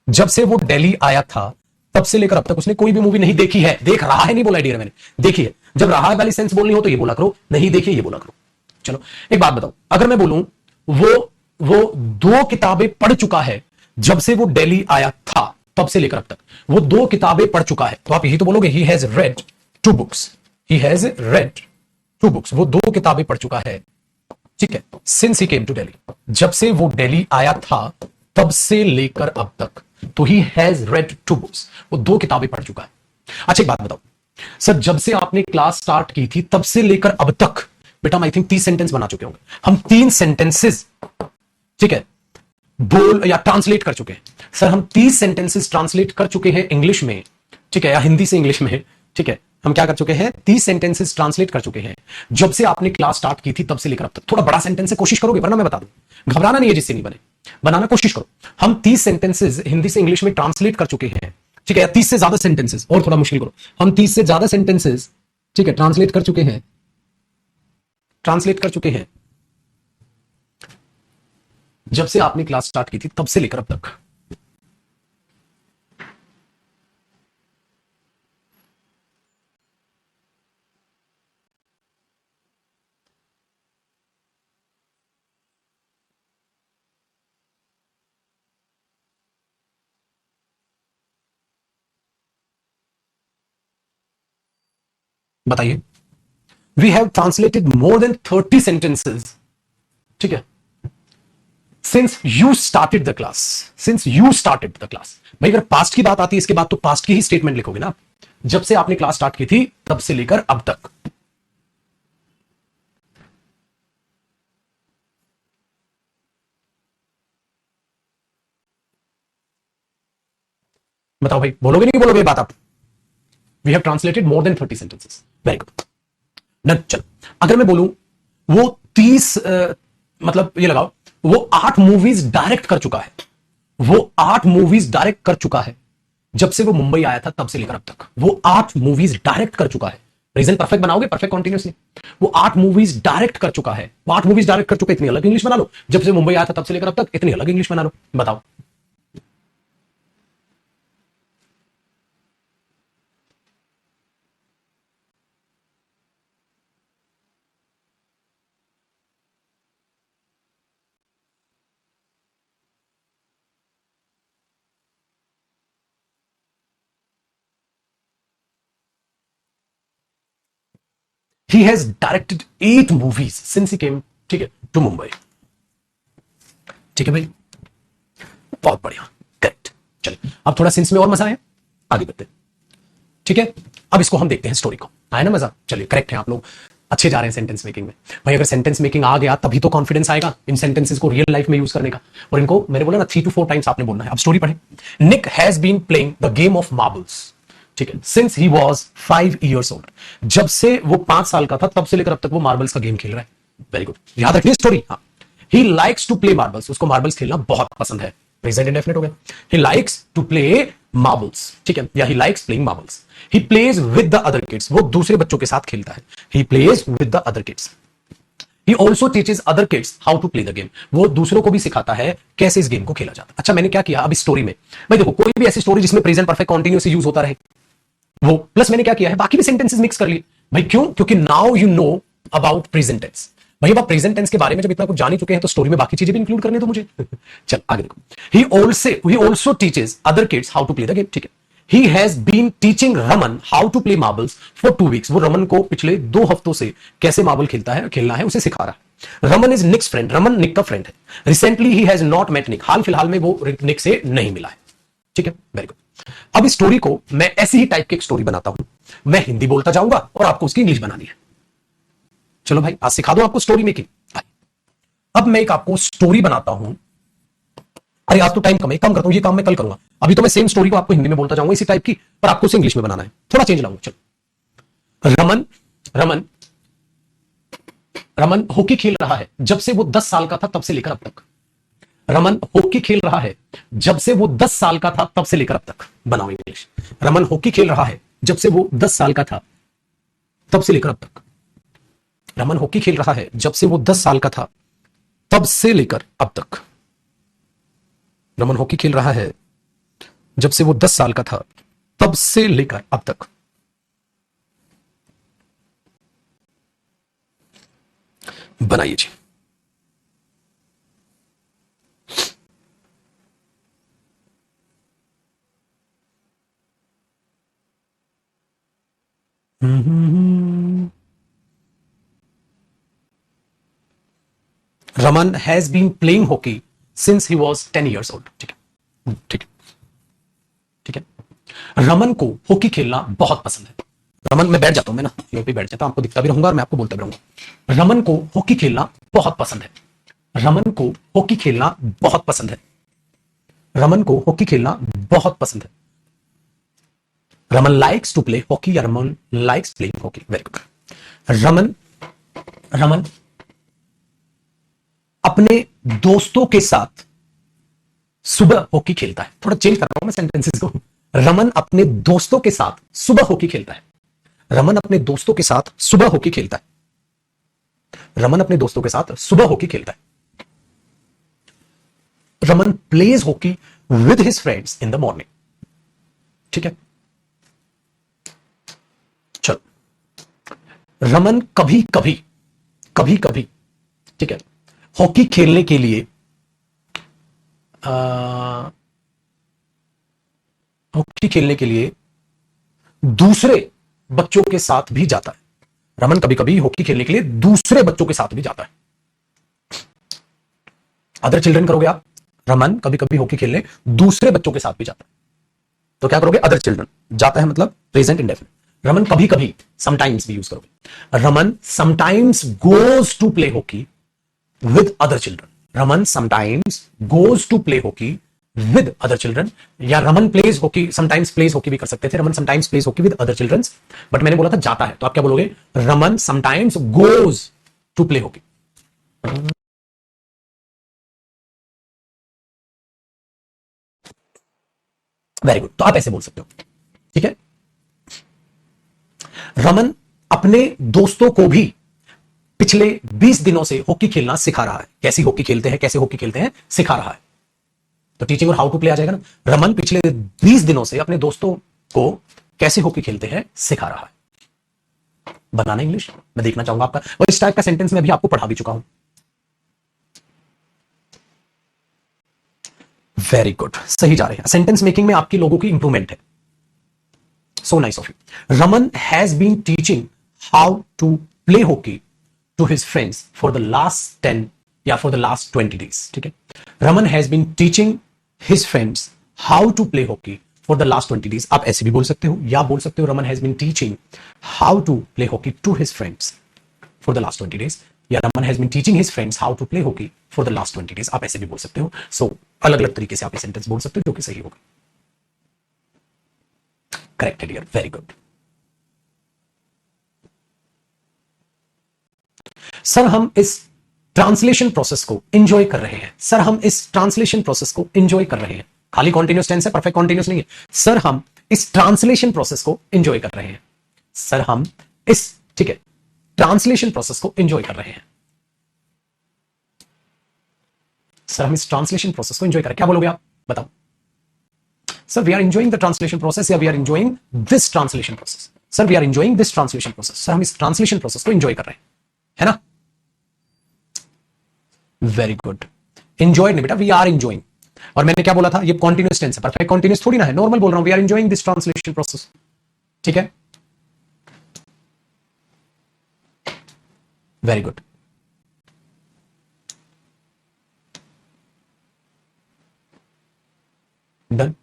S1: जब से वो दिल्ली आया था तब से लेकर अब तक उसने कोई भी मूवी नहीं देखी है। देख रहा है नहीं बोला डियर, मैंने देखी है। जब रहा वाली सेंस बोलनी हो तो ये बोला करो, नहीं देखी ये बोला करो। चलो एक बात बताओ, अगर मैं बोलूं वो 2 किताबें पढ़ चुका है जब से वो दिल्ली आया था तब से लेकर अब तक, वो 2 किताबें पढ़ चुका है, तो आप यही तो बोलोगे he has read 2 books, he has read 2 books, वो 2 किताबें पढ़ चुका है, ठीक है, since he came to Delhi, जब से वो दिल्ली आया था तब से लेकर अब तक, तो ही हैज रेड 2 बुक्स, वो 2 किताबें पढ़ चुका है। अच्छा एक बात बताओ सर, जब से आपने क्लास स्टार्ट की थी तब से लेकर अब तक बेटा हम आई थिंक 30 सेंटेंस बना चुके होंगे, हम 3 सेंटेंसेस, ठीक है, बोल या ट्रांसलेट कर चुके हैं। सर हम 30 सेंटेंसेस ट्रांसलेट कर चुके हैं इंग्लिश में, ठीक है, या हिंदी से इंग्लिश में, ठीक है, हम क्या कर चुके हैं? 30 सेंटेंसेस ट्रांसलेट कर चुके हैं जब से आपने क्लास स्टार्ट की थी तब से लेकर अब तक। थोड़ा बड़ा सेंटेंस है, कोशिश करोगे, वरना मैं बता दूं, घबराना नहीं है, जिससे नहीं बने, बनाना कोशिश करो। हम 30 सेंटेंसेस हिंदी से इंग्लिश में ट्रांसलेट कर चुके हैं, ठीक है, 30 से ज्यादा सेंटेंसेस, और थोड़ा मुश्किल करो, हम 30 से ज्यादा सेंटेंसेस, ठीक है, ट्रांसलेट कर चुके हैं जब से आपने क्लास स्टार्ट की थी तब से लेकर अब तक। बताइए, we have translated more than 30 sentences, ठीक है, since you started the class. भाई अगर पास्ट की बात आती है इसके बाद तो पास्ट की ही स्टेटमेंट लिखोगे ना, जब से आपने क्लास स्टार्ट की थी तब से लेकर अब तक। बताओ भाई, बोलोगे नहीं बोलोगे बात आप? We have translated more than 30 sentences, very good, done. चलो अगर मैं बोलूं वो 30 मतलब ये लगाओ वो 8 मूवीज डायरेक्ट कर चुका है, जब से वो मुंबई आया था तब से लेकर अब तक, वो 8 मूवीज डायरेक्ट कर चुका है। प्रेजेंट परफेक्ट बनाओगे, परफेक्ट कंटीन्यूअसली, वो 8 मूवीज डायरेक्ट कर चुका है, वो 8 मूवीज डायरेक्ट कर चुका है, इतनी अलग इंग्लिश बना लो, जब से मुंबई आया था तब से लेकर अब तक इतनी अलग इंग्लिश बना लो, बताओ। He has directed 8 movies since he came, ठीक है, टू मुंबई। ठीक है भाई, बहुत बढ़िया, करेक्ट। चलिए अब थोड़ा सिंस में और मजा आया, आगे बढ़ते हैं, ठीक है। अब इसको हम देखते हैं, स्टोरी को आया ना मजा? चलिए करेक्ट है, आप लोग अच्छे जा रहे हैं सेंटेंस मेकिंग में। भाई अगर सेंटेंस मेकिंग आ गया तभी तो कॉन्फिडेंस आएगा इन सेंटेंसेस को रियल लाइफ में यूज करने का, और इनको मैंने बोला ना 3 to 4 टाइम्स आपने बोलना है। अब स्टोरी पढ़े। Nick has been playing the game of marbles, ठीक है, since he was 5 years old, जब से वो 5 साल का था तब से लेकर अब तक वो मार्बल्स का गेम खेल रहा है। वेरी गुड, याद रखिए स्टोरी। हाँ, he likes to play marbles, उसको मार्बल्स खेलना बहुत पसंद है, प्रेजेंट इंडेफिनिट हो गया। He likes to play marbles, ठीक है, या he likes playing marbles. He plays with the other kids, वो दूसरे बच्चों के साथ खेलता है। He plays with the other kids. He also teaches other kids how to play the game, वो दूसरों को भी सिखाता है कैसे इस गेम को खेला जाता है। अच्छा मैंने क्या किया अब इस स्टोरी में, भाई देखो कोई भी ऐसी स्टोरी जिसमें प्रेजेंट परफेक्ट कंटीन्यूअस यूज होता रहे, वो प्लस मैंने क्या किया है बाकी भी सेंटेंसेस मिक्स कर लिए। भाई क्यों? क्योंकि now you know about present tense. भाई अब प्रेजेंट टेंस के बारे में जब इतना कुछ जान ही चुके हैं तो स्टोरी में बाकी चीजें भी इंक्लूड करने दो मुझे। चल आगे देखो। He also teaches other kids how to play the game, ठीक है। He has been teaching Raman how to play marbles for 2 weeks, वो रमन को पिछले 2 हफ्तों से कैसे मार्बल खेलना है उसे सिखा रहा है। Raman is Nick's friend, Raman Nick का फ्रेंड है। Recently he has not met Nick, हाल फिलहाल में वो निक से नहीं मिला है, ठीक है, वेरी गुड। अब इस स्टोरी को मैं ऐसी ही टाइप की एक स्टोरी बनाता हूं, मैं हिंदी बोलता जाऊंगा और आपको उसकी इंग्लिश बनानी है। चलो भाई आज सिखा दो आपको स्टोरी मेकिंग। अब मैं एक आपको स्टोरी बनाता हूं अरे आज तो टाइम कम है, काम करता हूं, ये काम मैं कल करूंगा। अभी तो मैं सेम स्टोरी को आपको हिंदी में बोलता जाऊंगा इसी टाइप की, पर आपको उसे इंग्लिश में बनाना है, थोड़ा चेंज लाऊंगा। चलो, रमन रमन रमन हॉकी खेल रहा है जब से वो 10 साल का था तब से लेकर अब तक। रमन हॉकी खेल रहा है जब से वो 10 साल का था तब से लेकर अब तक। बनाओ इंग्लिश। रमन हॉकी खेल रहा है जब से वो 10 साल का था तब से लेकर अब तक। रमन हॉकी खेल रहा है जब से वो 10 साल का था तब से लेकर अब तक। रमन हॉकी खेल रहा है जब से वो 10 साल का था तब से लेकर अब तक। बनाइए जी। Raman has been playing hockey since he was 10 years old. ठीक है, ठीक है, ठीक है। रमन को हॉकी खेलना बहुत पसंद है। रमन, मैं बैठ जाता हूं, मैं ना यहीं पे बैठ जाता हूं, आपको दिखता भी रहूंगा और मैं आपको बोलता भी रहूंगा। रमन को हॉकी खेलना बहुत पसंद है। रमन को हॉकी खेलना बहुत पसंद है। रमन को हॉकी खेलना बहुत पसंद है। Raman likes to play hockey या Raman likes playing hockey. Very good. Raman Raman अपने दोस्तों के साथ सुबह हॉकी खेलता है। थोड़ा चेंज कर रहा हूं मैं सेंटेंसेस को। रमन अपने दोस्तों के साथ सुबह हॉकी खेलता है। रमन अपने दोस्तों के साथ सुबह हॉकी खेलता है। रमन अपने दोस्तों के साथ सुबह हॉकी खेलता है। Raman plays hockey with his friends in the morning. ठीक है, चलो। रमन कभी कभी कभी कभी, ठीक है, हॉकी खेलने के लिए हॉकी खेलने के लिए दूसरे बच्चों के साथ भी जाता है। रमन कभी कभी हॉकी खेलने के लिए दूसरे बच्चों के साथ भी जाता है। अदर चिल्ड्रन करोगे आप। रमन कभी कभी हॉकी खेलने दूसरे बच्चों के साथ भी जाता है, तो क्या करोगे? Other children. जाता है मतलब प्रेजेंट इंडेफिनिट। रमन कभी कभी, समटाइम्स भी यूज करोगे। Raman sometimes goes to play hockey with other children. Raman sometimes goes to play hockey with other children, या Raman plays hockey, sometimes plays hockey भी कर सकते थे। Raman sometimes plays hockey with other childrens, but मैंने बोला था जाता है, तो आप क्या बोलोगे? Raman sometimes goes to play hockey. Very good, तो आप ऐसे बोल सकते हो। ठीक है। रमन अपने दोस्तों को भी पिछले 20 दिनों से हॉकी खेलना सिखा रहा है। कैसी हॉकी खेलते हैं, कैसे हॉकी खेलते हैं, सिखा रहा है। तो टीचिंग और हाउ टू प्ले आ जाएगा ना। रमन पिछले 20 दिनों से अपने दोस्तों को कैसे हॉकी खेलते हैं सिखा रहा है। बनाना इंग्लिश मैं देखना चाहूंगा आपका, और इस टाइप का सेंटेंस मैं भी आपको पढ़ा भी चुका हूं। वेरी गुड, सही जा रहे हैं। सेंटेंस मेकिंग में आपकी लोगों की इंप्रूवमेंट है। So nice of you. Raman has been teaching how to play hockey to his friends for the last 10 या फॉर द लास्ट 20 डेज। ठीक है। Raman has been teaching his friends how to play hockey for the last 20 days. आप ऐसे भी बोल सकते हो, या बोल सकते हो Raman has been teaching how to play hockey to his friends for the last 20 days, या Raman has been teaching his friends how to play hockey for the last 20 days. आप ऐसे भी बोल सकते हो। सो अलग अलग तरीके से आप ये सेंटेंस बोल सकते हो, जो कि सही होगा। Correct dear, very good. Sir हम इस ट्रांसलेशन प्रोसेस को एंजॉय कर रहे हैं। सर हम इस ट्रांसलेशन प्रोसेस को एंजॉय कर रहे हैं। खाली कॉन्टिन्यूस टेंस है, परफेक्ट कॉन्टिन्यूस नहीं है। सर हम इस ट्रांसलेशन प्रोसेस को एंजॉय कर रहे हैं। सर हम इस, ठीक है, ट्रांसलेशन प्रोसेस को एंजॉय कर रहे हैं। सर हम इस ट्रांसलेशन प्रोसेस को एंजॉय कर रहे हैं। क्या बोलोगे आप, बताओ? Sir we are enjoying the translation process, या we are enjoying this translation process. Sir we are enjoying this translation process. Sir हम इस ट्रांसलेशन प्रोसेस को एंजॉय कर रहे हैं, है ना? Very good. एंजॉय नहीं बेटा, वी आर एंजॉइंग। और मैंने क्या बोला था? ये कॉन्टिन्यूस टेंस है, परफेक्ट कॉन्टिन्यूस थोड़ी ना है, नॉर्मल बोल रहा हूं। We are enjoying this translation process. ठीक है, वेरी गुड, डन।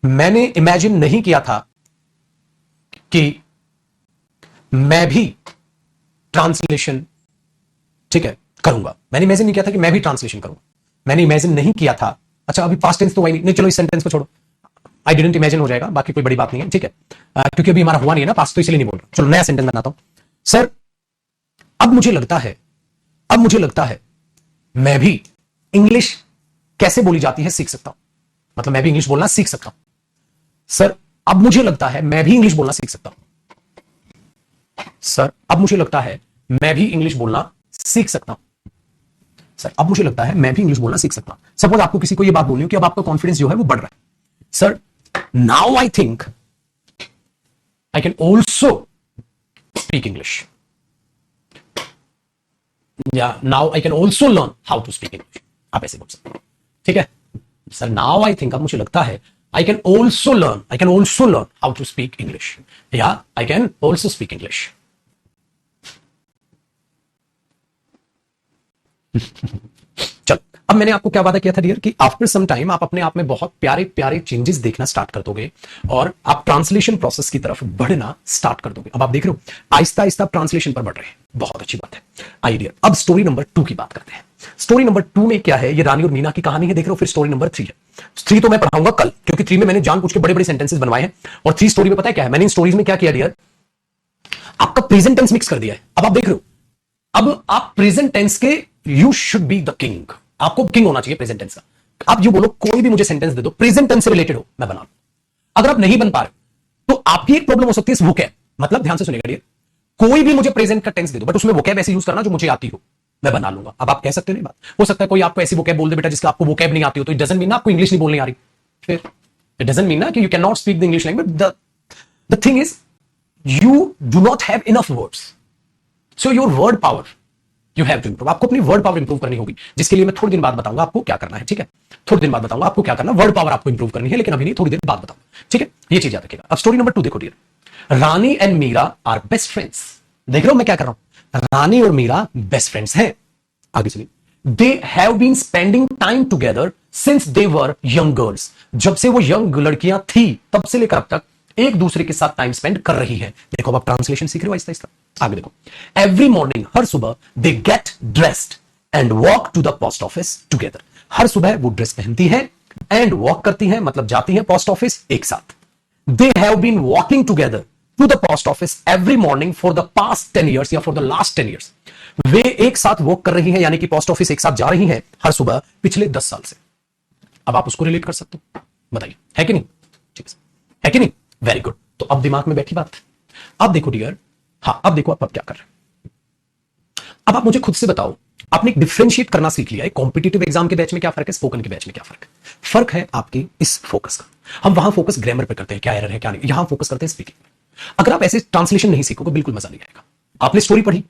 S1: मैंने इमेजिन नहीं किया था कि मैं भी ट्रांसलेशन, ठीक है, करूंगा। मैंने इमेजिन नहीं किया था कि मैं भी ट्रांसलेशन करूंगा। मैंने इमेजिन नहीं किया था। अच्छा अभी पास्ट टेंस तो वही नहीं, चलो इस सेंटेंस को छोड़ो, आई डिडंट इमेजिन हो जाएगा, बाकी कोई बड़ी बात नहीं है, ठीक है। क्योंकि अभी हमारा हुआ नहीं है ना पास्ट, तो इसलिए नहीं बोल रहा। चलो नया सेंटेंस बनाता हूं। सर अब मुझे लगता है, अब मुझे लगता है मैं भी इंग्लिश कैसे बोली जाती है सीख सकता हूं, मतलब मैं भी इंग्लिश बोलना सीख सकता हूं। सर अब मुझे लगता है मैं भी इंग्लिश बोलना सीख सकता हूं। सर अब मुझे लगता है मैं भी इंग्लिश बोलना सीख सकता हूं। सर अब मुझे लगता है मैं भी इंग्लिश बोलना सीख सकता हूं। सपोज आपको किसी को यह बात बोलनी हो कि अब आपका कॉन्फिडेंस जो है वो बढ़ रहा है। Sir now I think I can also speak English, या now I can also learn how to speak English, आप ऐसे बोल सकते हैं, ठीक है। सर नाउ आई थिंक, अब मुझे लगता है I can also learn how to speak English, या I can also speak English. चलो अब मैंने आपको क्या वादा किया था डियर कि आफ्टर सम टाइम आप अपने आप में बहुत प्यारे प्यारे चेंजेस देखना स्टार्ट कर दोगे और आप ट्रांसलेशन प्रोसेस की तरफ बढ़ना स्टार्ट कर दोगे। अब आप देख रहे हो आहिस्ता आहिस्ता आप ट्रांसलेशन पर बढ़ रहे हैं, बहुत अच्छी बात है। आइए डियर अब स्टोरी नंबर 2 की बात करते हैं। स्टोरी नंबर 2 में क्या है, ये रानी और मीना की कहानी है, देख रहे हो। फिर स्टोरी नंबर 3 है। 3 तो मैं पढ़ाऊंगा कल, क्योंकि 3 में मैंने जानबूझ के बड़े बड़े सेंटेंसेस बनवाए हैं, और 3 स्टोरी में पता है क्या है, मैंने इन स्टोरीज में क्या किया डियर, आपका प्रेजेंट टेंस मिक्स कर दिया है। अब आप देख रहे हो, अब आप प्रेजेंट टेंस के you should be the king, आपको किंग होना चाहिए प्रेजेंट टेंस का। आप जो बोलो कोई भी मुझे सेंटेंस दे दो प्रेजेंट टेंस से रिलेटेड हो, मैं बना लूं। अगर आप नहीं बन पा रहे तो आपकी एक प्रॉब्लम हो सकती है वोकैब, मतलब ध्यान से सुनिएगा डियर, कोई भी मुझे प्रेजेंट का टेंस दे दो बट उसमें वोकैब ऐसे यूज करना जो मुझे आती हो, मैं बना लूंगा। अब आप कह सकते हो नहीं बात, हो सकता है कोई आपको ऐसी वोकैब बोल दे बेटा जिसका आपको वोकैब नहीं आती हो, तो इट डजंट मीन ना आपको इंग्लिश नहीं बोलनी आ रही, फिर इट डजंट मीन ना कि you can not speak the English language. The thing is you do not have enough words, so your word power you have to improve. आपको अपनी वर्ड पावर इंप्रूव करनी होगी, जिसके लिए मैं थोड़ी दिन बाद बताऊंगा आपको क्या करना है, ठीक है। थोड़ी दिन बाद बताऊंगा आपको क्या करना, वर्ड पावर आपको इंप्रूव करनी है, लेकिन अभी नहीं, थोड़ी देर बाद बताऊंगा, ठीक है। ये चीज याद रखिएगा। अब स्टोरी नंबर 2 देखो dear, Rani and Meera are best friends. देख रहे हो मैं क्या कर रहा हूं, रानी और मीरा बेस्ट फ्रेंड्स हैं। आगे चलिए, they have been spending time together since they were young girls. जब से वो यंग लड़कियां थी तब से लेकर अब तक एक दूसरे के साथ टाइम स्पेंड कर रही है। देखो अब आप ट्रांसलेशन सीख रहे हो आहिस्ता आहिस्ता। आगे देखो, एवरी मॉर्निंग, हर सुबह, they get dressed and walk to the post office together. हर सुबह वो ड्रेस पहनती है एंड वॉक करती है, मतलब जाती है पोस्ट ऑफिस एक साथ। They have been walking together to the post office every morning for the past 10 years या फॉर द लास्ट 10 years। वे एक साथ वॉक कर रही है, यानी कि पोस्ट ऑफिस एक साथ जा रही है हर सुबह पिछले 10 साल से। अब आप उसको रिलेट कर सकते हो, बताइए है कि नहीं, ठीक है कि नहीं, वेरी गुड। तो अब दिमाग में बैठी बात। अब देखो डियर, हाँ अब देखो आप क्या कर रहे हैं। अब आप मुझे खुद से बताओ, आपने डिफरेंशिएट करना सीख लिया है कॉम्पिटिटिव एग्जाम के बैच में क्या फर्क है, स्पोकन के बैच में क्या फर्क है। फर्क है आपकी इस फोकस का। हम वहां फोकस ग्रामर पे करते हैं, क्या एरर है क्या नहीं, यहां फोकस करते हैं स्पीकिंग में। अगर आप ऐसे ट्रांसलेशन नहीं सीखोगे बिल्कुल मजा नहीं आएगा। आपने स्टोरी पढ़ी,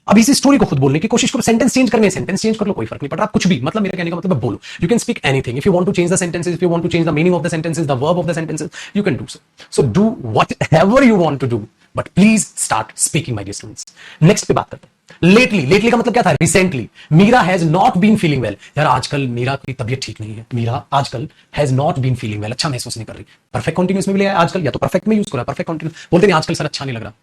S1: अब इसी स्टोरी को खुद बोलने की कोशिश करो, सेंटेंस चेंज करने, सेंटेंस चेंज कर लो, कोई फर्क नहीं पड़ रहा, आप कुछ भी, मतलब मेरे कहने का मतलब है बोलो, you can speak anything. If you want to change the sentences, if you want to change the meaning of the sentences, the verb of the sentences, you can do so. So do whatever you want to do, but please start speaking my dear students. Next पे बात करते हैं। Lately का मतलब क्या था, recently. Meera has not been feeling well. यार आजकल मीरा की तबीयत ठीक नहीं है, मीरा आजकल has not been feeling well, अच्छा महसूस नहीं कर रही। परफेक्ट कंटीन्यूअस में भी ले आया आजकल, या तो परफेक्ट में यूज करा, परफेक्ट कंटीन्यूअस बोलते नहीं आजकल सर अच्छा नहीं लग रहा,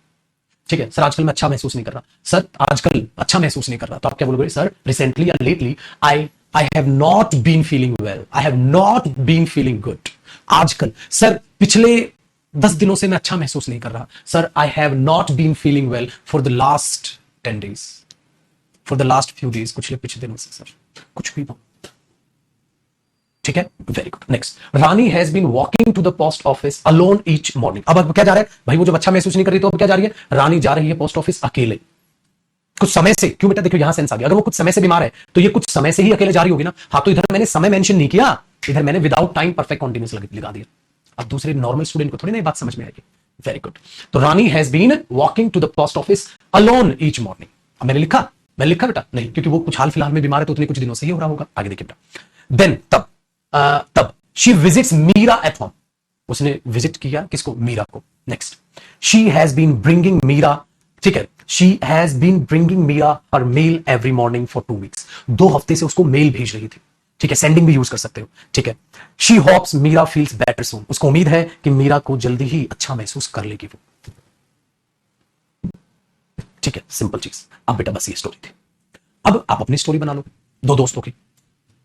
S1: ठीक है। सर आजकल मैं अच्छा महसूस नहीं कर रहा, सर आजकल अच्छा महसूस नहीं कर रहा, तो आप क्या बोलोगे, सर रिसेंटली या lately I have not been feeling well, I have not been feeling good. आजकल, सर पिछले 10 दिनों से मैं अच्छा महसूस नहीं कर रहा, sir I have not been feeling well for the last 10 days, for the last few days, कुछ पिछले दिनों से सर कुछ भी ना, ठीक है, very good. Next, Rani has been walking to the post office alone each morning. अब क्या जा रहा है भाई, वो जब अच्छा महसूस नहीं कर रही तो अब क्या जा रही है, रानी जा रही है पोस्ट ऑफिस अकेले, कुछ समय से। क्यों बेटा, देखो यहां सेंस आ गया, अगर वो कुछ समय से बीमार है तो ये कुछ समय से ही अकेले जा रही होगी ना। हाँ, तो इधर मैंने समय मेंशन नहीं किया, इधर मैंने विदाउट टाइम परफेक्ट कंटीन्यूअस लगा दिया। अब दूसरे नॉर्मल स्टूडेंट को थोड़ी ना ये बात समझ में आएगी। Very good. तो Rani has been walking to the post office alone each morning. अब मैंने लिखा बेटा नहीं, क्योंकि वो कुछ हाल फिलहाल में बीमार है तो उतने कुछ दिनों से ही हो रहा होगा। आगे देखिए बेटा, देन तब she visits Meera at home. उसने विजिट किया किसको, मीरा को। Next, she has been bringing Meera, ठीक है, she has been bringing Meera her mail every morning for 2 weeks। 2 हफ्ते से उसको मेल भेज रही थी, ठीक है, सेंडिंग भी यूज कर सकते हो, ठीक है। She hopes Meera feels better soon. उसको उम्मीद है कि मीरा को जल्दी ही अच्छा महसूस कर लेगी वो, ठीक है, सिंपल चीज। अब बेटा बस ये स्टोरी थी। अब आप अपनी स्टोरी बना लो, 2 दोस्तों की।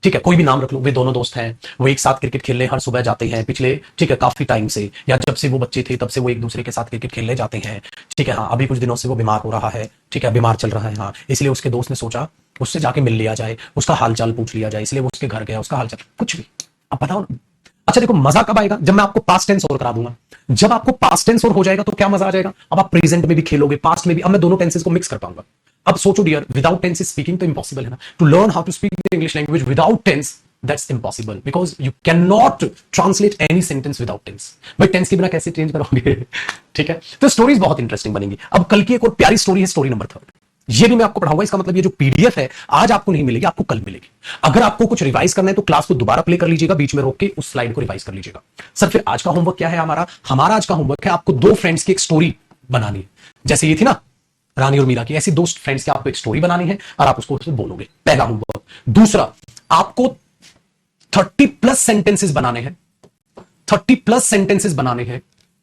S1: ठीक है, कोई भी नाम रख लो, वे दोनों दोस्त हैं, वो एक साथ क्रिकेट खेलने हर सुबह जाते हैं पिछले, ठीक है, काफी टाइम से, या जब से वो बच्चे थे तब से वो एक दूसरे के साथ क्रिकेट खेलने जाते हैं। ठीक है, हाँ, अभी कुछ दिनों से वो बीमार हो रहा है, ठीक है, बीमार चल रहा है, हाँ, इसलिए उसके दोस्त ने सोचा उससे जाके मिल लिया जाए, उसका हालचाल पूछ लिया जाए, इसलिए वो उसके घर गया, उसका हालचाल कुछ भी। अब बताओ ना। अच्छा देखो, मजा कब आएगा? जब मैं आपको पास्ट टेंस और करा दूंगा। जब आपको पास्ट टेंस और हो जाएगा तो क्या मजा आ जाएगा। अब आप प्रेजेंट में भी खेलोगे, पास्ट में भी। अब मैं दोनों टेंसेस को मिक्स कर पाऊंगा। अब सोचो डियर, विदाउट टेंस स्पीकिंग तो इंपॉसिबल है ना। To learn how to speak the English language without tense, that's impossible, because you can not translate any sentence without tense. भाई टेंस के बिना कैसे चेंज करोगे? ठीक है, तो स्टोरीज बहुत इंटरेस्टिंग बनेंगी। अब कल की एक और प्यारी स्टोरी है, स्टोरी नंबर 3। ये भी मैं आपको पढ़ाऊंगा। इसका मतलब ये जो पीडीएफ है आज आपको नहीं मिलेगी, आपको कल मिलेगी। अगर आपको कुछ रिवाइज करना है तो क्लास को दोबारा प्ले कर लीजिएगा, बीच में रोक के उस स्लाइड को रिवाइज कर लीजिएगा। सर फिर आज का होमवर्क क्या है हमारा? हमारा आज का होमवर्क है आपको 2 फ्रेंड्स की एक स्टोरी बनानी है। जैसे ये थी ना रानी और मीरा की, ऐसी 2 फ्रेंड्स की आपको एक स्टोरी बनानी है और आप उसको बोलोगे, पहला होमवर्क। दूसरा, आपको 30+ सेंटेंसेस बनाने हैं, 30+ सेंटेंसेस बनाने हैं।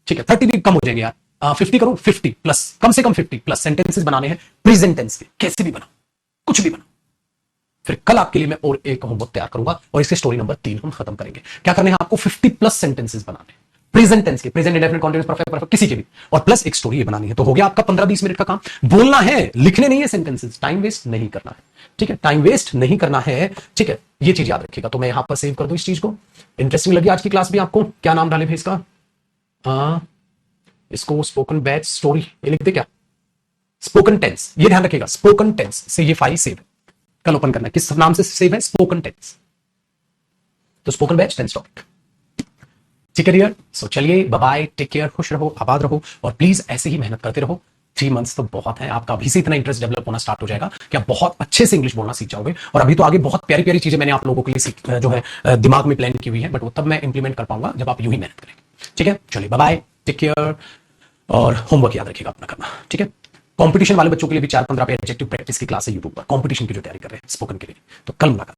S1: ठीक है, 30 भी कम हो जाएंगे यार, 50 करो, 50+, कम से कम 50+ सेंटेंसेस बनाने हैं प्रेजेंट टेंस के। कैसे भी बनाओ, कुछ भी बनाओ। फिर कल आपके लिए मैं और एक होमवर्क तैयार करूंगा और इसके स्टोरी नंबर 3 हम खत्म करेंगे। क्या करने हैं आपको? 50+ सेंटेंसेस बनाने हैं प्रेजेंट टेंस के, present indefinite continuous perfect, perfect किसी के भी, और प्लस एक स्टोरी बनानी है। तो हो गया आपका 15-20 मिनट का काम। बोलना है, लिखने नहीं है सेंटेंसेस। टाइम वेस्ट नहीं करना है, ठीक है, टाइम वेस्ट नहीं करना है, ठीक है, ये चीज याद रखिएगा। तो मैं यहां पर सेव कर दूं इस चीज को। इंटरेस्टिंग लगी आज की क्लास भी आपको? क्या नाम डाले भाई इसका? इसको स्पोकन बैच स्टोरी ये लिख दे क्या? स्पोकन टेंस, ये ध्यान रखिएगा, स्पोकन टेंस से ये फाइल सेव है। कल ओपन करना है, किस नाम से सेव है? Spoken tense. तो स्पोकन बैच टेंस टॉपिक, ठीक है डियर। सो चलिए, बाय बाय, टेक केयर, खुश रहो, आबाद रहो, और प्लीज ऐसे ही मेहनत करते रहो। 3 मंथ्स तो बहुत है, आपका अभी से इतना इंटरेस्ट डेवलप होना स्टार्ट हो जाएगा कि आप बहुत अच्छे से इंग्लिश बोलना सीख जाओगे। और अभी तो आगे बहुत प्यारी प्यारी चीजें मैंने आप लोगों के लिए जो है दिमाग में प्लान की हुई है, बट वो तब मैं इंप्लीमेंट कर पाऊंगा जब आप यूं ही मेहनत करेंगे। ठीक है, चलिए बाय बाय, टेक केयर, और होमवर्क याद रखिएगा अपना करना। ठीक है, कंपटीशन वाले बच्चों के लिए भी 4-15 पे एडजेक्टिव प्रैक्टिस की क्लास है यूट्यूब पर, कंपटीशन की जो तैयारी कर रहे हैं स्पोकन के लिए। तो कल मुलाकात।